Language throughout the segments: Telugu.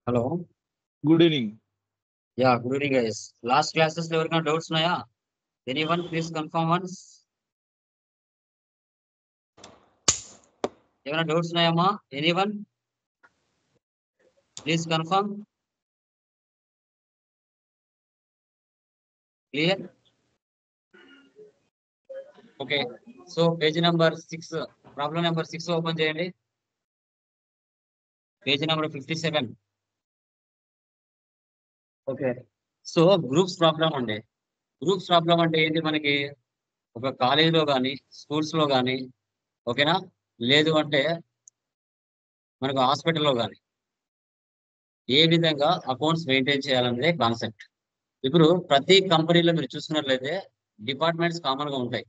Hello. Good evening. Yeah, good evening guys. Last classes లో ఎవరికైనా డౌట్స్ ఉన్నాయా? Anyone please confirm once. ఏమైనా డౌట్స్ ఉన్నాయమ్మా? Anyone please confirm. Clear? Okay. So page number 6, problem number 6 open చేయండి. Page number 57. Okay. So groups problem అండి. గ్రూప్స్ ప్రాబ్లం అంటే ఏంటి? మనకి ఒక కాలేజీలో కానీ స్కూల్స్ లో కానీ, ఓకేనా, లేదు అంటే మనకు హాస్పిటల్లో కానీ ఏ విధంగా అకౌంట్స్ మెయింటైన్ చేయాలనేదే కాన్సెప్ట్. ఇప్పుడు ప్రతి కంపెనీలో మీరు చూసుకున్నట్లయితే డిపార్ట్మెంట్స్ కామన్ గా ఉంటాయి.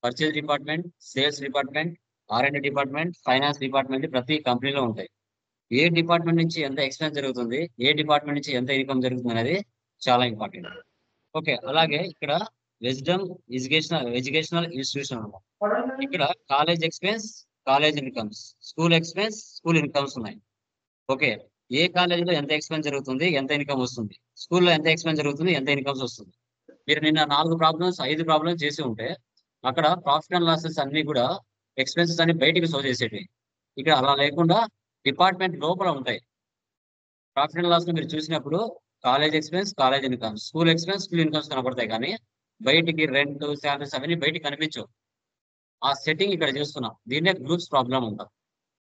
Purchase department, sales department, R&D department, finance department ప్రతి కంపెనీలో ఉంటాయి. ఏ డిపార్ట్మెంట్ నుంచి ఎంత ఎక్స్పెన్స్ జరుగుతుంది, ఏ డిపార్ట్మెంట్ నుంచి ఎంత ఇన్కమ్ జరుగుతుంది అనేది చాలా ఇంపార్టెంట్. ఓకే. అలాగే ఇక్కడ ఎడ్యుకేషనల్ ఇన్స్టిట్యూషన్ అన్నమాట. ఇక్కడ college expense, college incomes, school expense, school incomes ఉన్నాయి. ఓకే. ఏ కాలేజీలో ఎంత ఎక్స్పెన్స్ జరుగుతుంది, ఎంత ఇన్కమ్ వస్తుంది, స్కూల్లో ఎంత ఎక్స్పెన్స్ జరుగుతుంది, ఎంత ఇన్కమ్స్ వస్తుంది. మీరు నిన్న 4 ప్రాబ్లమ్స్ 5 ప్రాబ్లమ్స్ చేసి ఉంటే అక్కడ ప్రాఫిట్ అండ్ లాసెస్ అన్ని కూడా ఎక్స్పెన్సెస్ అన్ని బయటికి షో చేసేటివి. ఇక్కడ అలా లేకుండా డిపార్ట్మెంట్ లోపల ఉంటాయి. ప్రాఫిట్ అండ్ లాస్ మీరు చూసినప్పుడు college expense, college incomes, school expense, school incomes కనబడతాయి. కానీ బయటికి రెంట్, శాలరీస్ అవన్నీ బయటికి కనిపించవు. ఆ సెట్టింగ్ ఇక్కడ చేస్తున్నాం. దీన్నే గ్రూప్స్ ప్రాబ్లం ఉంటాం.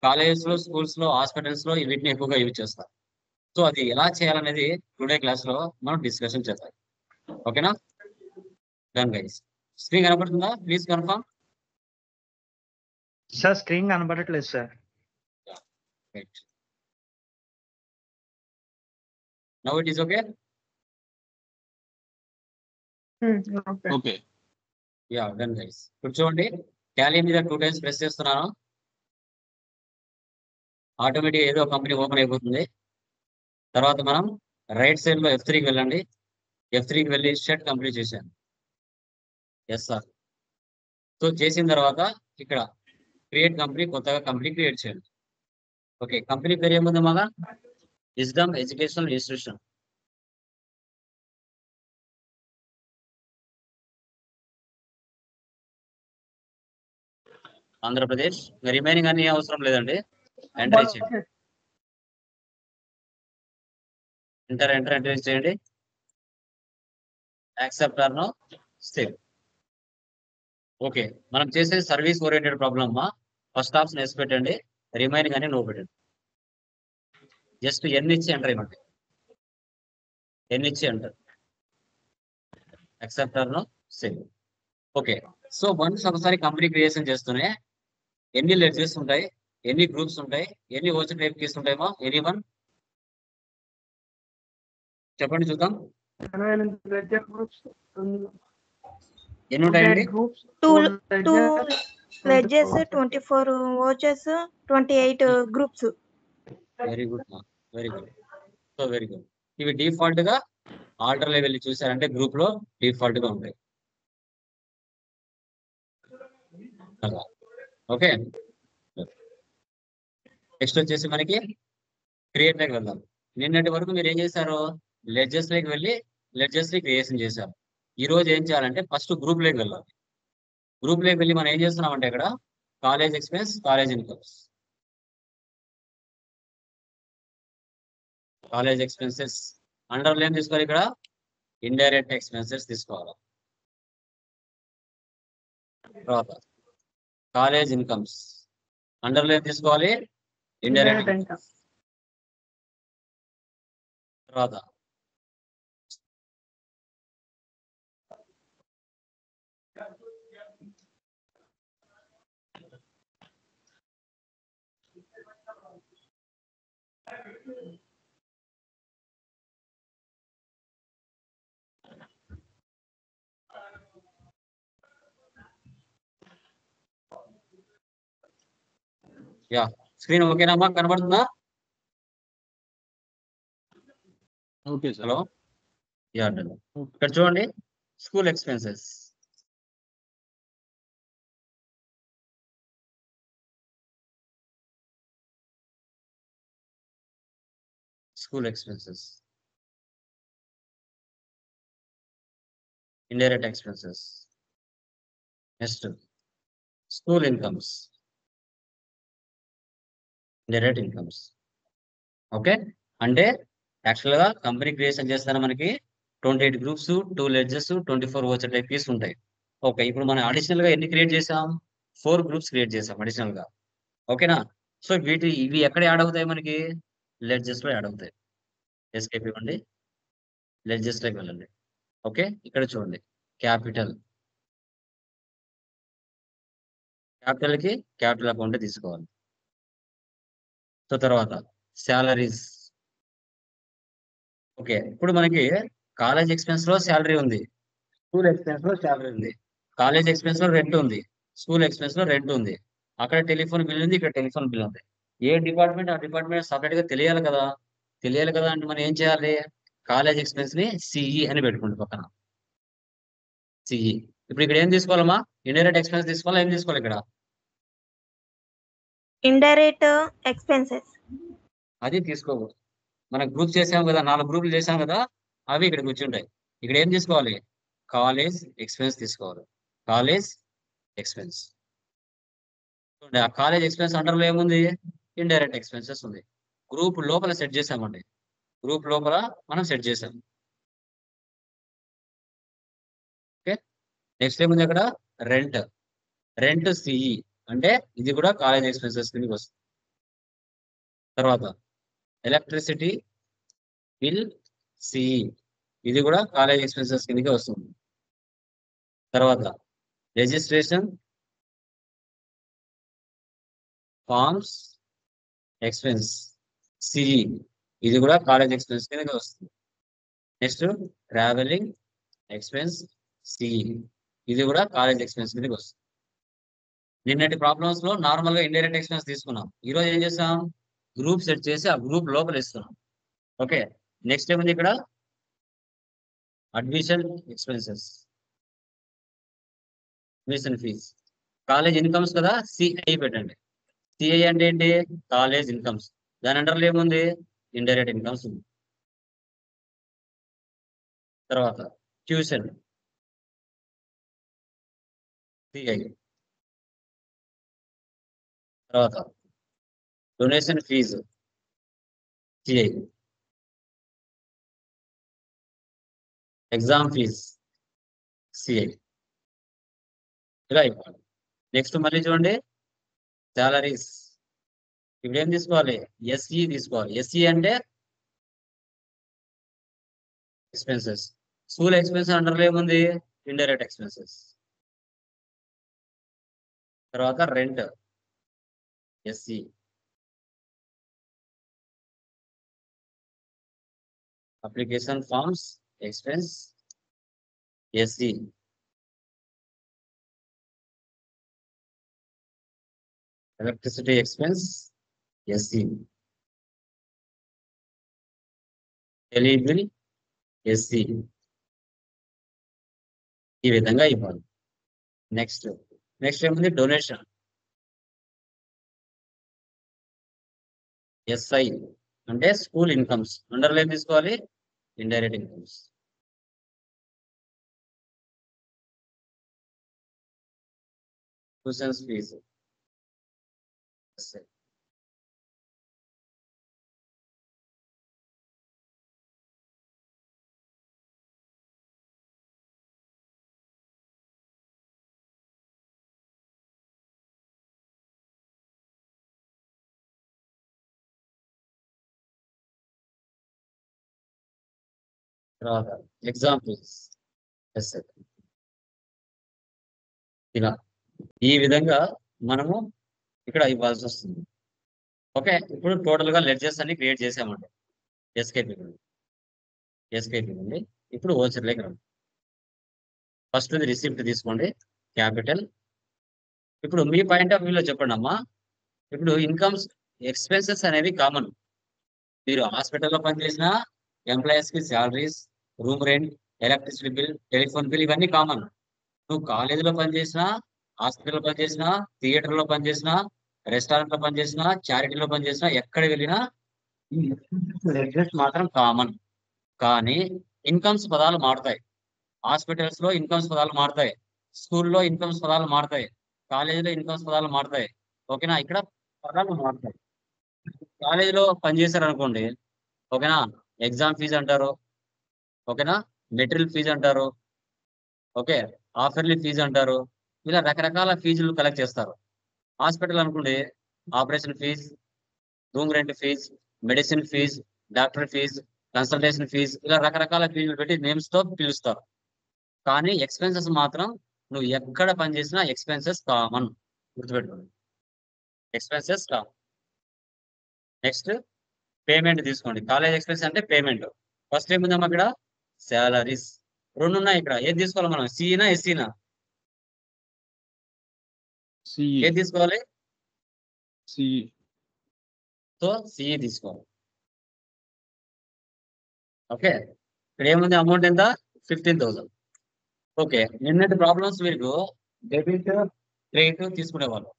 కాలేజెస్ లో, స్కూల్స్ లో, హాస్పిటల్స్ లో వీటిని ఎక్కువగా యూజ్ చేస్తారు. సో అది ఎలా చేయాలనేది టుడే క్లాస్ లో మనం డిస్కషన్ చేద్దాం. ఓకేనా? Done guys. స్క్రీన్ కనబడుతుందా? Please confirm. సార్ స్క్రీన్ కనబడట్లేదు sir. Right. Now it is okay. Okay. Yeah, done guys. ఇప్పుడు చూడండి, టాలీ మీద 2 టైమ్స్ ప్రెస్ చేస్తున్నాను. ఆటోమేటిక్ ఏదో కంపెనీ ఓపెన్ అయిపోతుంది. తర్వాత మనం రైట్ సైడ్ లో F3కి వెళ్ళండి. F3కి వెళ్ళి షెట్ కంప్లీట్ చేశాను. Yes sir. సో చేసిన తర్వాత ఇక్కడ క్రియేట్ కంపెనీ, కొత్తగా కంపెనీ క్రియేట్ చేయండి. ఓకే. కంపెనీ పేరు ఏముంది మగా? Wisdom educational institution. Andhra Pradesh. Remaining అన్ని అవసరం లేదండి. ఎంటర్ చేయండి. ఎంటర్ చేయండి. Accept or no save. Okay. మనం చేసేది సర్వీస్ ఓరియంటెడ్ ప్రాబ్లమ్ అమ్మా. ఫస్ట్ ఆప్షన్ ఎస్ పెట్టండి, రిమైనింగ్ అని నో పెట్టండి. జస్ట్ ఎన్ ఇచ్చి ఎంటర్ ఇవ్వండి. ఎన్ ఇచ్చి enter. Accept or no save. Okay. So once ఒకసారి కంపెనీ క్రియేషన్ చేస్తూనే ఎన్ని లెడ్జెస్ ఉంటాయి, ఎన్ని గ్రూప్స్ ఉంటాయి, ఎన్ని ఓచర్ టైప్ కీస్ ఉంటాయేమో ఎనీవన్ చెప్పండి చూద్దాం. ఎన్ని ఉంటాయండి? 2 ledgers, 24 watches, 28 groups. Very good, very good. So very good. ఇవి డిఫాల్ట్ గా ఆర్డర్ లో వెళ్ళి చూసారంటే గ్రూప్ లో డిఫాల్ట్ గా ఉంటాయి. ఓకే. నెక్స్ట్ వచ్చేసి మనకి క్రియేట్ లోకి వెళ్దాం. నిన్నటి వరకు మీరు ఏం చేశారు? లెడ్జెస్ లోకి వెళ్ళి లెడ్జెస్ ని క్రియేషన్ చేశారు. ఈ రోజు ఏం చేయాలంటే ఫస్ట్ గ్రూప్ లోకి వెళ్ళాలి. గ్రూప్ లోకి వెళ్ళి మనం ఏం చేస్తున్నామంటే ఇక్కడ college expense, college incomes, college expenses under ఏం తీసుకోవాలి? ఇక్కడ ఇండైరెక్ట్ ఎక్స్పెన్సెస్ తీసుకోవాలి. తర్వాత కాలేజ్ ఇన్కమ్స్ అండర్ ఏం తీసుకోవాలి? Indirect incomes. తర్వాత యా, స్క్రీన్ ఓకేనామా? కనబడుతుందా? Okay sir. హలో. యా, ఇక్కడ చూడండి school expenses. School expenses, indirect expenses. Next school incomes, indirect incomes. Okay, అంటే యాక్చువల్ గా కంపెనీ క్రియేషన్ చేస్తారా మనకి 28 గ్రూప్స్, 2 లెడ్జెస్, 24 వచ్చే టైప్ పీస్ ఉంటాయి. ఓకే, ఇప్పుడు మనం అడిషనల్ గా ఎన్ని క్రియేట్ చేసాం? 4 గ్రూప్స్ క్రియేట్ చేసాం అడిషనల్ గా. ఓకేనా? సో ఇవి ఎక్కడ యాడ్ అవుతాయి మనకి? లెడ్జెస్ లో యాడ్ అవుతాయి. ఎస్కేప్ ఇవ్వండి, లెడ్జెస్ లోకి వెళ్ళండి. ఓకే, ఇక్కడ చూడండి క్యాపిటల్, క్యాపిటల్ కి క్యాపిటల్ అకౌంట్ తీసుకోవాలి. సో తర్వాత శాలరీస్. ఓకే, ఇప్పుడు మనకి కాలేజ్ ఎక్స్పెన్స్ లో శాలరీ ఉంది, స్కూల్ ఎక్స్పెన్స్ లో శాలరీ ఉంది. కాలేజ్ ఎక్స్పెన్స్ లో రెంట్ ఉంది, స్కూల్ ఎక్స్పెన్స్ లో రెంట్ ఉంది. అక్కడ టెలిఫోన్ బిల్ ఉంది, ఇక్కడ టెలిఫోన్ బిల్ ఉంది. ఏ డిపార్ట్మెంట్ ఆ డిపార్ట్మెంట్ సపరేట్ గా తెలియాలి కదా. తెలియాలి కదా అంటే మనం ఏం చేయాలి? కాలేజ్ ఎక్స్పెన్స్ ని సిఈ అని పెట్టుకోండి పక్కన. సిఈ. ఇప్పుడు ఇక్కడ ఏం తీసుకోవాలమ్మా? ఇండైరెక్ట్ ఎక్స్పెన్స్ తీసుకోవాలా, ఏం తీసుకోవాలి ఇక్కడ? Indirect expenses. అది తీసుకోకూడదు. మనం గ్రూప్ చేసాం కదా, 4 గ్రూపులు చేసాం కదా, అవి ఇక్కడ కూర్చుంటాయి. ఇక్కడ ఏం తీసుకోవాలి? కాలేజ్ ఎక్స్పెన్స్ తీసుకోవాలి. College expense. చూడండి, ఆ కాలేజ్ ఎక్స్పెన్స్ అండర్లో ఏముంది? ఇండైరెక్ట్ ఎక్స్పెన్సెస్ ఉంది. గ్రూప్ లోపల సెట్ చేసామండి, గ్రూప్ లోపల మనం సెట్ చేసాం. ఓకే, నెక్స్ట్ ఏముంది అక్కడ? రెంట్. రెంట్ సిఈ అంటే ఇది కూడా కాలేజ్ ఎక్స్పెన్సెస్ కిందకి వస్తుంది. తర్వాత ఎలక్ట్రిసిటీ బిల్ సిఈ, ఇది కూడా కాలేజ్ ఎక్స్పెన్సెస్ కిందకి వస్తుంది. తర్వాత రిజిస్ట్రేషన్ ఫార్మ్స్ ఎక్స్పెన్స్ సిఈ, ఇది కూడా కాలేజ్ ఎక్స్పెన్స్ కిందకి వస్తుంది. నెక్స్ట్ ట్రావెలింగ్ ఎక్స్పెన్స్ సిఈ, ఇది కూడా కాలేజ్ ఎక్స్పెన్స్ కిందకి వస్తుంది. నిన్నటి ప్రాబ్లమ్స్ లో నార్మల్ గా ఇండైరెక్ట్ ఎక్స్పెన్స్ తీసుకున్నాం. ఈ రోజు ఏం చేసాం? గ్రూప్ సెట్ చేసి ఆ గ్రూప్ లోపల ఇస్తున్నాం. ఓకే, నెక్స్ట్ ఏముంది ఇక్కడ? Admission expenses, admission fee. College incomes కదా, సిఐ పెట్టండి. సిఐ అంటే ఏంటి? College incomes. దాని అండర్లో ఏముంది? ఇండైరెక్ట్ ఇన్కమ్స్ ఉంది. తర్వాత ట్యూషన్ సిఐ. తర్వాత donation fee CI. Exam fee CI. ఇలా ఇవ్వాలి. నెక్స్ట్ మళ్ళీ చూడండి సాలరీస్. ఇప్పుడు ఏం తీసుకోవాలి? ఎస్ఈ తీసుకోవాలి. ఎస్ఈ అంటే ఎక్స్పెన్సెస్. స్కూల్ ఎక్స్పెన్స్ అండర్లో ఏముంది? Indirect expenses. తర్వాత rent SE. Application forms expense SE. Electricity expense SE. Tele bill SE. ఈ విధంగా ఇవ్వాలి. నెక్స్ట్ ఏముంది? డొనేషన్ ఎస్ఐ అంటే స్కూల్ ఇన్కమ్స్. అండర్లో ఏం తీసుకోవాలి? Indirect incomes. Tuitions fee SI. తర్వాత ఎగ్జాంపుల్స్ ఎస్ఐ. ఇలా ఈ విధంగా మనము ఇక్కడ ఇవ్వాల్సి వస్తుంది. ఓకే, ఇప్పుడు టోటల్ గా లెడ్జెస్ అన్ని క్రియేట్ చేసామండి. ఎస్కేప్ ఇవ్వండి, ఎస్కేప్ ఇవ్వండి. ఇప్పుడు ఓచర్లోకి రండి. ఫస్ట్ రిసిప్ట్ తీసుకోండి, క్యాపిటల్. ఇప్పుడు మీ పాయింట్ ఆఫ్ వ్యూలో చెప్పండి అమ్మా. ఇప్పుడు ఇన్కమ్స్ ఎక్స్పెన్సెస్ అనేవి కామన్. మీరు హాస్పిటల్లో పనిచేసిన ఎంప్లాయీస్ కి salaries, room rent, electricity bill, telephone bill ఇవన్నీ కామన్. నువ్వు కాలేజీలో పనిచేసినా, హాస్పిటల్లో పనిచేసినా, థియేటర్లో పనిచేసినా, రెస్టారెంట్ లో పనిచేసినా, చారిటీలో పనిచేసినా, ఎక్కడ వెళ్ళినా ఈ ఎగ్జిస్ట్ మాత్రం కామన్. కానీ ఇన్కమ్స్ పదాలు మారుతాయి. హాస్పిటల్స్ లో ఇన్కమ్స్ పదాలు మారుతాయి, స్కూల్లో ఇన్కమ్స్ పదాలు మారుతాయి, కాలేజీలో ఇన్కమ్స్ పదాలు మారుతాయి. ఓకేనా? ఇక్కడ పదాలు మారుతాయి. కాలేజీలో పనిచేశారు అనుకోండి, ఓకేనా, ఎగ్జామ్ ఫీజు అంటారు, ఓకేనా, మెటీరియల్ ఫీజు అంటారు, ఓకే, ఆఫర్లీ ఫీజు అంటారు. ఇలా రకరకాల ఫీజులు కలెక్ట్ చేస్తారు. హాస్పిటల్ అనుకోండి, operation fee, room rent fee, medicine fee, doctor fee, consultation fee, ఇలా రకరకాల ఫీజులు పెట్టి నేమ్స్ తో పిలుస్తారు. కానీ ఎక్స్పెన్సెస్ మాత్రం నువ్వు ఎక్కడ పనిచేసినా ఎక్స్పెన్సెస్ కామన్. గుర్తుపెట్టుకోండి, ఎక్స్పెన్సెస్ కామన్. నెక్స్ట్ పేమెంట్ తీసుకోండి. కాలేజ్ ఎక్స్పెన్స్ అంటే పేమెంట్. ఫస్ట్ ఏముందాం అక్కడ? శాలరీస్. రెండు ఉన్నాయి ఇక్కడ. ఏది తీసుకోవాలి మనం? సిఈనా ఎస్సీనా? సిఈ. ఏది తీసుకోవాలి? సిఈ. సో సిఈ తీసుకోవాలి. ఓకే, ఇక్కడ ఏముంది? అమౌంట్ ఎంత? 15,000. ఓకే, నిన్నటి ప్రాబ్లమ్స్ మీకు డెబిట్ క్రెడిట్ తీసుకునేవాళ్ళు.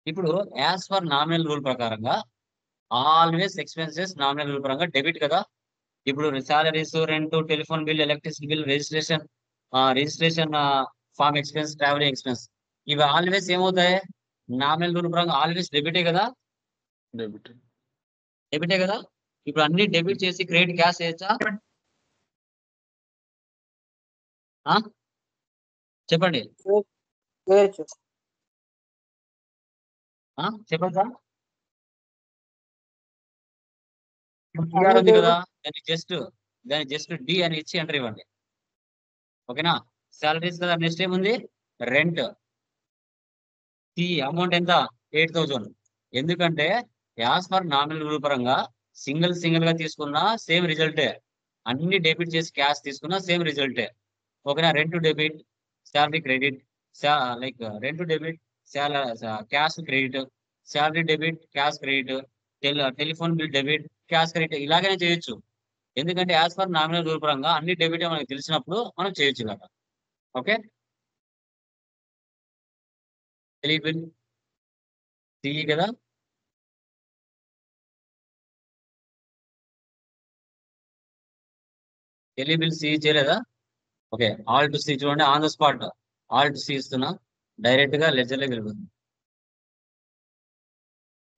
ఇప్పుడు యాజ్ పర్ నామినల్ రూల్ ప్రకారంగా ఆల్వేస్ ఎక్స్పెన్సెస్ నామినల్ రూల్ పరంగా డెబిట్ కదా. ఇప్పుడు salaries, rent, telephone bill, electricity bill, registration form expense, travelling expense, ఇవి ఆల్వేస్ ఏమవుతాయి? నామినల్ రూల్ పరంగా ఆల్వేస్ డెబిటే కదా. డెబిట్. డెబిటే కదా. ఇప్పుడు అన్ని డెబిట్ చేసి క్రెడిట్ క్యాష్ చేయొచ్చా? ఆ? చెప్పండి. చెప్పండి సార్. టీఆర్ ఉంది కదా, దాన్ని జస్ట్ డి అని ఇచ్చి ఎంటర్ ఇవ్వండి. ఓకేనా? సాలరీస్ కదా. నెక్స్ట్ ఏముంది? రెంట్. సి అమౌంట్ ఎంత? 8,000. ఎందుకంటే యాజ్ పర్ నామినల్ రూల్ పరంగా సింగిల్ గా తీసుకున్నా సేమ్ రిజల్టే, అన్ని డెబిట్ చేసి క్యాష్ తీసుకున్నా సేమ్ రిజల్టే. ఓకేనా? Rent debit, salary credit, like rent debit, cash credit, salary debit, cash credit, telephone bill debit, cash credit, ఇలాగనే చేయొచ్చు. ఎందుకంటే యాజ్ పర్ నామినల్ రూల్ పరంగా అన్ని డెబిట్ మనకు తెలిసినప్పుడు మనం చేయొచ్చు కదా. ఓకే, బిల్ సిఈ కదా. బిల్ సిఈ చేయలేదా? ఓకే, ఆల్ టు సి చూడండి, on the spot Alt C ఇస్తున్నా, డైరెక్ట్ గా లెజర్ లోకి వెళ్ళిపోతుంది.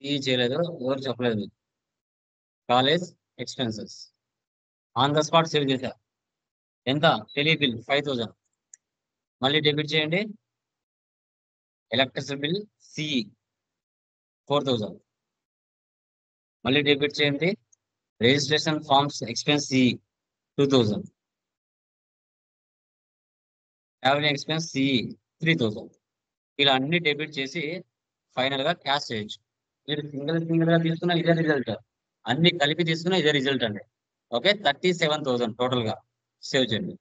సిఈ చేయలేదు, ఎవరు చెప్పలేదు. College expenses on the spot save చేశా. ఎంత? బిల్ 5,000. మళ్ళీ డెబిట్ చేయండి. Electricity bill CE 4,000. మళ్ళీ డెబిట్ చేయండి. Registration forms expense CE 2,000. Travelling expense CE 3,000. ఇలా అన్ని డెబిట్ చేసి ఫైనల్ గా క్యాష్ చేయొచ్చు. మీరు సింగిల్ గా తీసుకున్న ఇదే రిజల్ట్, అన్ని కలిపి తీసుకున్న ఇదే రిజల్ట్ అండి. ఓకే, 37,000 టోటల్ గా సేవ్ చేయండి.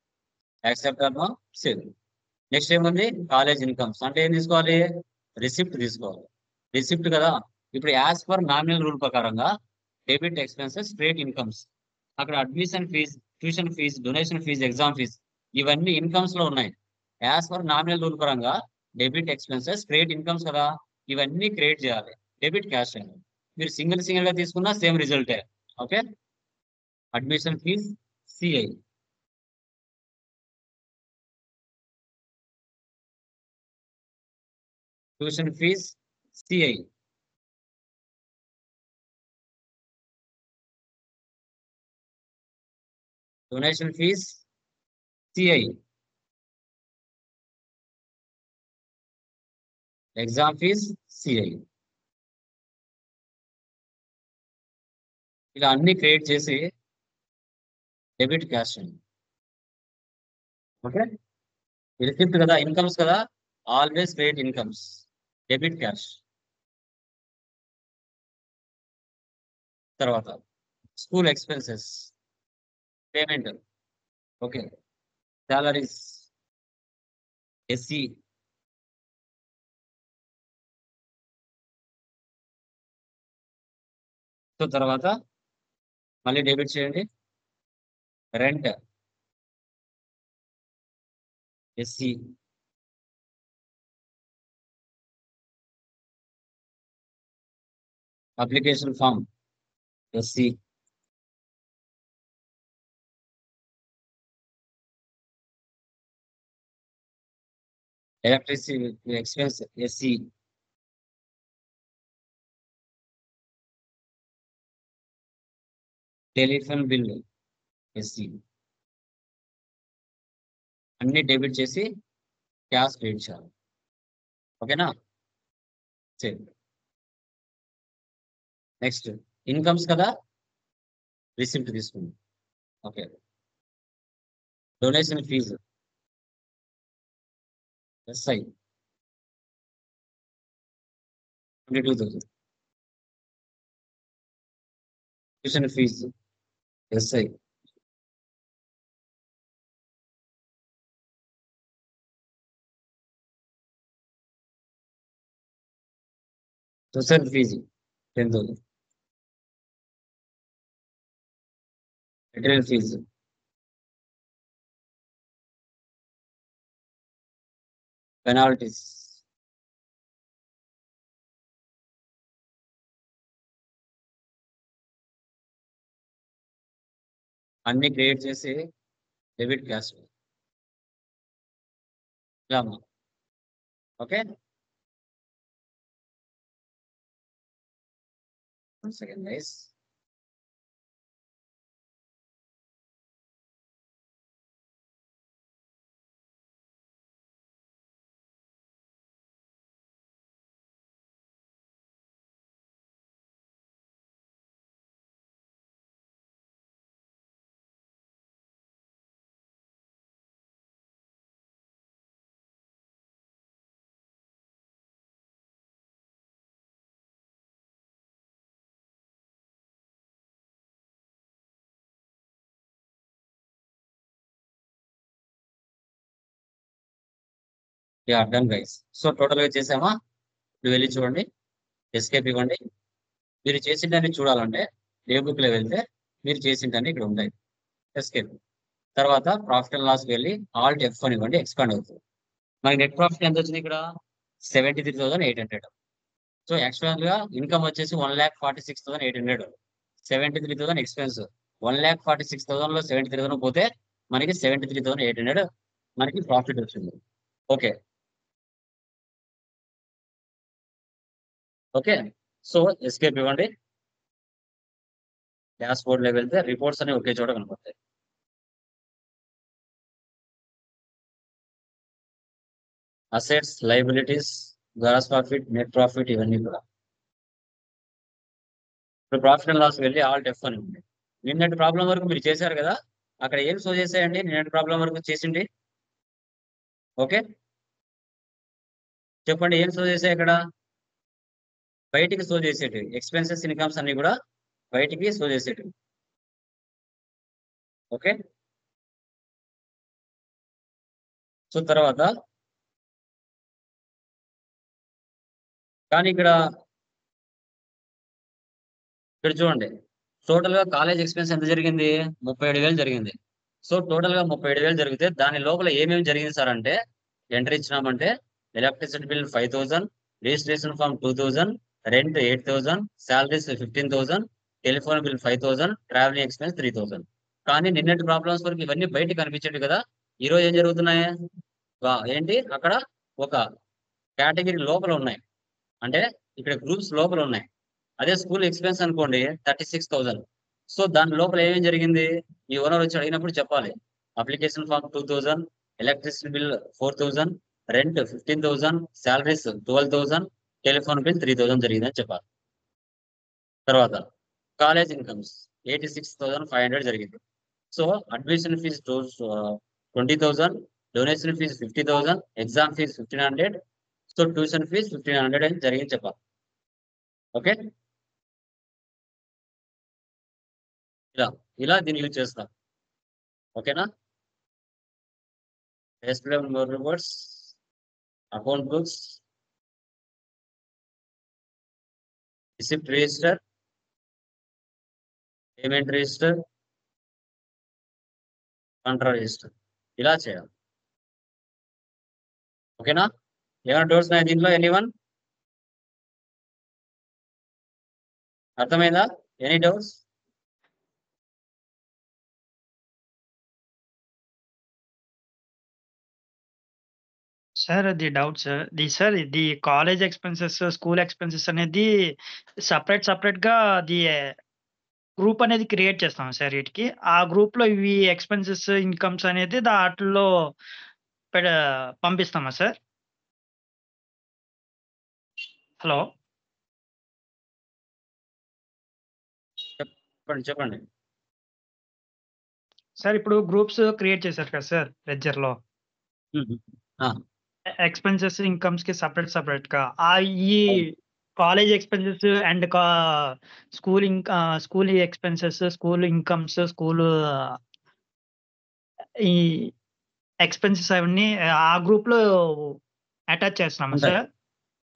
Accept or no save. నెక్స్ట్ ఏముంది? కాలేజ్ ఇన్కమ్స్ అంటే ఏం తీసుకోవాలి? రిసిప్ట్ తీసుకోవాలి. రిసిప్ట్ కదా. ఇప్పుడు యాజ్ పర్ నామినల్ రూల్ ప్రకారంగా డెబిట్ ఎక్స్పెన్సెస్, క్రెడిట్ ఇన్కమ్స్. అక్కడ admission fee, tuition fee, donation fee, exam fee, ఇవన్నీ ఇన్కమ్స్ లో ఉన్నాయి. యాజ్ పర్ నామినల్ రూల్ పరంగా డెబిట్ ఎక్స్పెన్సెస్, క్రెడిట్ ఇన్కమ్స్ కదా, ఇవన్నీ క్రియేట్ చేయాలి. డెబిట్ క్యాష్ చేయాలి. మీరు సింగిల్ గా తీసుకున్నా సేమ్ రిజల్టే. Okay, admission fee CI, tuition fee CI, donation fee CI, exam fee CI. ఇలా అన్ని క్రియేట్ చేసి డెబిట్ క్యాష్ చేయండి. ఓకే, రిసిప్ట్ కదా, ఇన్కమ్స్ కదా, always create incomes, debit cash. తర్వాత school expenses, payment. Okay, salaries SC, so తర్వాత మళ్ళీ డెబిట్ చేయండి. Rent SC, application form SC, electricity expense SE, telephone bill SE, అన్ని డెబిట్ చేసి క్యాష్ క్రెడిట్ చేయాలి. ఓకేనా? నెక్స్ట్ ఇన్కమ్స్ కదా, రిసిప్ట్ తీసుకుంది. Okay, donation fee SI 22,000, tuition fee SI social fee 10,000, material fee penalties అన్ని క్రియేట్ చేసి debit cash. Okay, second guys. Yeah done guys. So total గా చేసామా? ఇప్పుడు వెళ్ళి చూడండి, ఎస్కేప్ ఇవ్వండి. మీరు చేసిందని చూడాలంటే ఏ బుక్ లో వెళ్తే మీరు చేసిందని ఇక్కడ ఉంటాయి. ఎస్కేప్ తర్వాత ప్రాఫిట్ అండ్ లాస్ వెళ్ళి ఆల్ట్ F1 ఇవ్వండి, ఎక్స్పాండ్ అవుతుంది. మనకి నెట్ ప్రాఫిట్ ఎంత వచ్చింది ఇక్కడ? 73,800. సో యాక్చువల్ గా ఇన్కమ్ వచ్చేసి 1,46,800, 73,000 ఎక్స్పెన్స్. 1,46,000 లో 73,000 పోతే మనకి 73,800 మనకి ప్రాఫిట్ వచ్చింది. ఓకే ఓకే, సో ఎస్కేప్ ఇవ్వండి. డాష్ బోర్డ్ లో వెళ్తే రిపోర్ట్స్ అనేవి ఒకే చోట కనపడతాయి. Assets, liabilities, gross profit, net profit ఇవన్నీ కూడా. ఇప్పుడు ప్రాఫిట్ అండ్ లాస్ వెళ్ళి ఆల్ట్ F1 ఉంది. నిన్నటి ప్రాబ్లం వరకు మీరు చేశారు కదా, అక్కడ ఏం షో చేసాయండి? నిన్నటి ప్రాబ్లం వరకు చేసిండి. ఓకే చెప్పండి, ఏం షో చేసాయి ఇక్కడ? బయటికి షో చేసేటివి ఎక్స్పెన్సెస్, ఇన్కమ్స్ అన్ని కూడా బయటికి షో చేసేటివి. ఓకే, సో తర్వాత కానీ ఇక్కడ చూడండి, టోటల్ గా కాలేజ్ ఎక్స్పెన్స్ ఎంత జరిగింది? 37,000 జరిగింది. సో టోటల్ గా 37,000 జరిగితే దాని లోపల ఏమేమి జరిగింది సార్ అంటే, ఎంట్రీ ఇచ్చినామంటే electricity bill 5,000, registration form 2,000, rent 8,000, salaries 15,000, telephone bill 5,000, travelling expense 3,000. కానీ నిన్నటి ప్రాబ్లమ్స్ వరకు ఇవన్నీ బయట కనిపించేవి కదా. ఈ రోజు ఏం జరుగుతున్నాయి? ఏంటి అక్కడ ఒక కేటగిరీ లోపల ఉన్నాయి, అంటే ఇక్కడ గ్రూప్స్ లోపల ఉన్నాయి. అదే స్కూల్ ఎక్స్పెన్స్ అనుకోండి 36,000. సో దాని లోపల ఏమేం జరిగింది? ఈ ఓనర్ వచ్చి అడిగినప్పుడు చెప్పాలి. Application form 2,000, electricity bill 4,000, rent 15,000, salaries 12,000, telephone bill 3,000 జరిగిందని చెప్పాలి. తర్వాత కాలేజ్ ఇన్కమ్స్ 86,500 జరిగింది. So admission fee 20,000, donation fee 50,000, exam fee 1,500, so tuition fee 1,500 అని జరిగింది చెప్పాలి. ఓకే, ఇలా దీన్ని యూజ్ చేస్తాం. ఓకేనా? Reports, account books, receipt register, payment register, control register, ఇలా చేయాలి. ఓకేనా? ఏమైనా డౌట్స్ ఉన్నాయి దీంట్లో? ఎనీవన్? అర్థమైందా? Any doubts? సార్ అది డౌట్ సార్. ఇది కాలేజ్ ఎక్స్‌పెన్సెస్, స్కూల్ ఎక్స్‌పెన్సెస్ అనేది సెపరేట్‌గా అది గ్రూప్ అనేది క్రియేట్ చేస్తాం సార్ ఈటికి. ఆ గ్రూప్‌లో ఇవి ఎక్స్‌పెన్సెస్, ఇన్‌కమ్స్ అనేది దాంట్లో పెడ పంపిస్తామా సార్? హలో! చెప్పండి. సార్ ఇప్పుడు గ్రూప్స్ క్రియేట్ చేశారు కదా సార్ లెడ్జర్‌లో. హుహు. ఆ! ఎక్స్‌పెన్సెస్, ఇన్‌కమ్స్‌కి సెపరేట్‌గా. ఈ అవును. College expenses and school expenses, school incomes, ఈ ఎక్స్‌పెన్సెస్ అవన్నీ ఆ గ్రూప్‌లో అటాచ్ చేస్తున్నామా ఉంటాయి. సార్?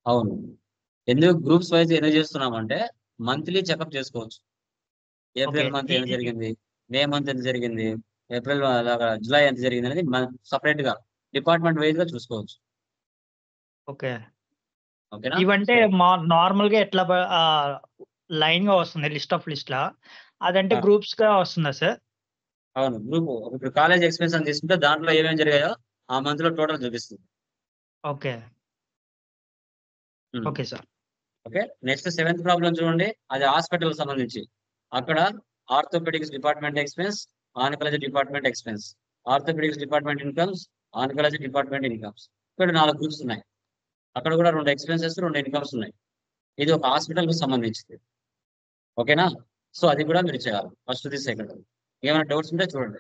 అవును. ఎందుకు గ్రూప్స్ వైస్ ఎందుకు చేస్తున్నామంటే, మంత్లీ చెకప్ చేసుకోవచ్చు. ఓకే. ఏప్రిల్ మంత్ ఎంత జరిగింది? మే మంత్ ఎంత జరిగింది? ఏప్రిల్ అలాగా జులై ఎంత జరిగిందనేది సెపరేట్‌గా డిపార్ట్‌మెంట్ వైస్‌గా చూసుకోవచ్చు. ఓకే. ఓకేనా? ఇవంటే సో నార్మల్‌గా లైన్‌గా వస్తుంది లిస్ట్‌లా. అదంటే ఆ! గ్రూప్స్‌గా వస్తుందా సార్? అవును. ఇప్పుడు కాలేజ్ ఎక్స్‌పెన్స్ అని తీసుకుంటే దాంట్లో ఏమేమి జరిగాయో ఆ మంత్‌లో టోటల్ చూపిస్తుంది. Okay. Hmm. Okay sir. Okay. Next seventh problem చూడండి. అది హాస్పిటల్‌కి సంబంధించి. అక్కడ orthopaedics department expense, oncology department expense. Orthopaedics department incomes, oncology department incomes. ఇక్కడ 4 గ్రూప్స్ ఉన్నాయి. అక్కడ కూడా 2 ఎక్స్‌పెన్సెస్, 2 ఇన్‌కమ్స్ ఉన్నాయి. ఇది ఒక హాస్పిటల్‌కి సంబంధించింది. ఓకేనా? సో అది కూడా మీరు చేయాలి. ఫస్ట్‌ది, సెకండ్‌ది. ఏమైనా డౌట్స్ ఉంటే చూడండి.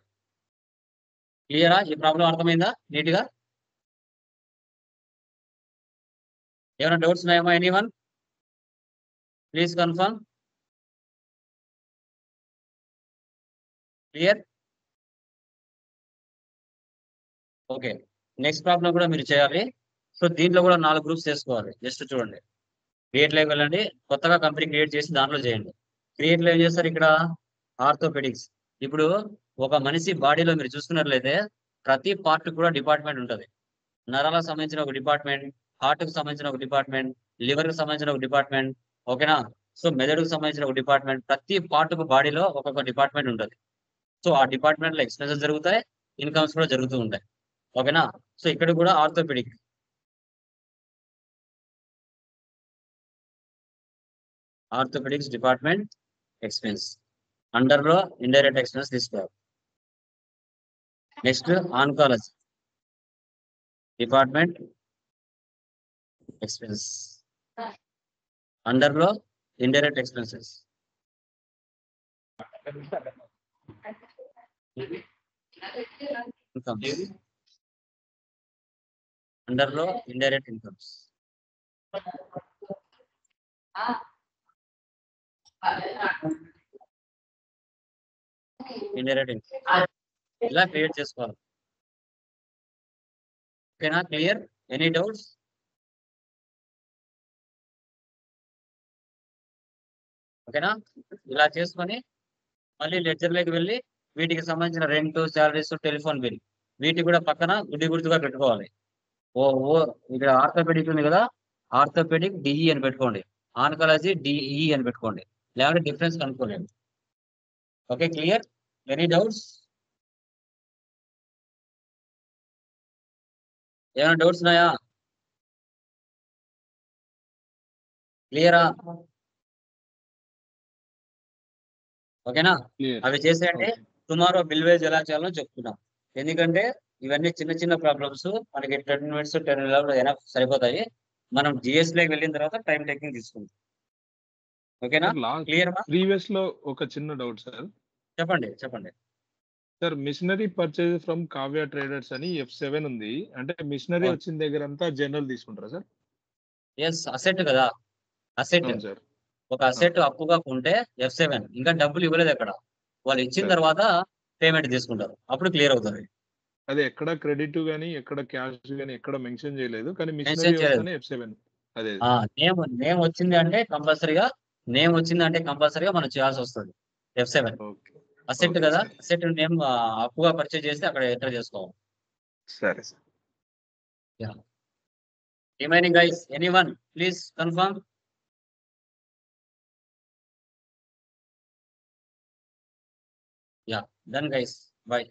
క్లియరా? ఈ ప్రాబ్లమ్ అర్థమైందా నీట్‌గా? ఏమైనా డౌట్స్ ఉన్నాయా anyone? Please confirm. Clear? Okay. Next problem కూడా మీరు చేయాలి. సో దీంట్లో కూడా 4 గ్రూప్స్ చేసుకోవాలి. జస్ట్ చూడండి. క్రియేట్‌లోకి వెళ్ళండి. కొత్తగా కంపెనీ క్రియేట్ చేసి దాంట్లో చేయండి. క్రియేట్‌లో ఏం చేస్తారు ఇక్కడ? ఆర్థోపెడిక్స్. ఇప్పుడు ఒక మనిషి బాడీలో మీరు చూసుకున్నట్లయితే ప్రతి పార్ట్ కూడా డిపార్ట్‌మెంట్ ఉంటది. నరాలకు సంబంధించిన ఒక డిపార్ట్‌మెంట్, హార్ట్‌కి సంబంధించిన ఒక డిపార్ట్‌మెంట్, లివర్‌కి సంబంధించిన ఒక డిపార్ట్‌మెంట్. ఓకేనా? సో మెదడుకు సంబంధించిన ఒక డిపార్ట్‌మెంట్. ప్రతి పార్ట్‌కు బాడీలో ఒక్కొక్క డిపార్ట్‌మెంట్ ఉంటది. సో ఆ డిపార్ట్‌మెంట్‌లో ఎక్స్‌పెన్సెస్ జరుగుతాయి. ఇన్‌కమ్స్ కూడా జరుగుతూ ఉంటాయి. ఓకేనా? సో ఇక్కడ కూడా ఆర్థోపెడిక్. Orthopaedics department expense. అండర్‌లో ఇండైరెక్ట్ ఎక్స్‌పెన్స్ తీసుకోవాలి. Next oncology department expense. అండర్‌లో ఇండైరెక్ట్ ఎక్స్‌పెన్సెస్. ఇన్‌కమ్స్. అండర్‌లో ఇండైరెక్ట్ ఇన్‌కమ్స్. Indirect income. ఇలా క్రియేట్ చేసుకోవాలి. ఓకేనా? క్లియర్? Any doubts? ఓకేనా? ఇలా చేసుకొని మళ్ళీ లెడ్జర్‌లోకి వెళ్లి వీటికి సంబంధించిన రెంట్, సాలరీస్, టెలిఫోన్ బిల్ వీటిని కూడా పక్కన గుర్తుగా పెట్టుకోవాలి. ఓ ఓ ఇక్కడ ఆర్థోపెడిక్ ఉంది కదా! ఆర్థోపెడిక్ డిఈ అని పెట్టుకోండి. ఆన్కాలజీ డిఈ అని పెట్టుకోండి. లేకపోతే డిఫరెన్స్ కనుక్కోలేము. ఓకే. క్లియర్? Any doubts? ఏమైనా డౌట్స్ ఉన్నాయా? క్లియరా? ఓకేనా? క్లియర్. అవి చేసేయండి. ఓకే. టుమారో బిల్ వైస్ ఎలా చేయాలో చెప్తున్నాం. ఎందుకంటే ఇవన్నీ చిన్న ప్రాబ్లమ్స్ మనకి 10 మినిట్స్, 10 ఎనఫ్ సరిపోతాయి. మనం జీఎస్‌లోకి వెళ్ళిన తర్వాత టైమ్ టేకింగ్ తీసుకుందాం. ఓకేనా? సార్ క్లియరా? ప్రీవియస్‌లో ఒక చిన్న డౌట్ సార్. చెప్పండి. Sir machinery purchase from Kavya traders అని F7 ఉంది. అంటే మిషనరీ అవును. వచ్చిన దగ్గరంతా జనరల్ తీసుకుంటారా సార్? యెస్. అసెట్ కదా! అసెట్. అవును సార్. ఒక ఆ! అసెట్ అప్పుగా కొంటే F7 ఇంకా డబ్బులు ఇవ్వలేదక్కడ. వాళ్ళు ఇచ్చిన సరే. తర్వాత పేమెంట్ తీసుకుంటారు. అప్పుడు క్లియర్ అవుతది. అది ఎక్కడ క్రెడిట్ గాని, ఎక్కడ క్యాష్ గాని ఎక్కడ మెన్షన్ చేయలేదు. కానీ మిషనరీ మెన్షన్ చేయలేదు. వస్తేనే F7. అదే. ఆ! నేమ్ వచ్చింది అంటే కంపల్సరీగా మనం చేయాల్సొస్తది. F7. ఓకే. అసెట్ ఓకే కదా! సార్. అసెట్ నేమ్ అప్పుగా పర్చేజ్ చేస్తే అక్కడ ఎంటర్ చేసుకోవాలి. సరే sir. Yeah! Remaining guys anyone please confirm. Yeah! Done guys. By.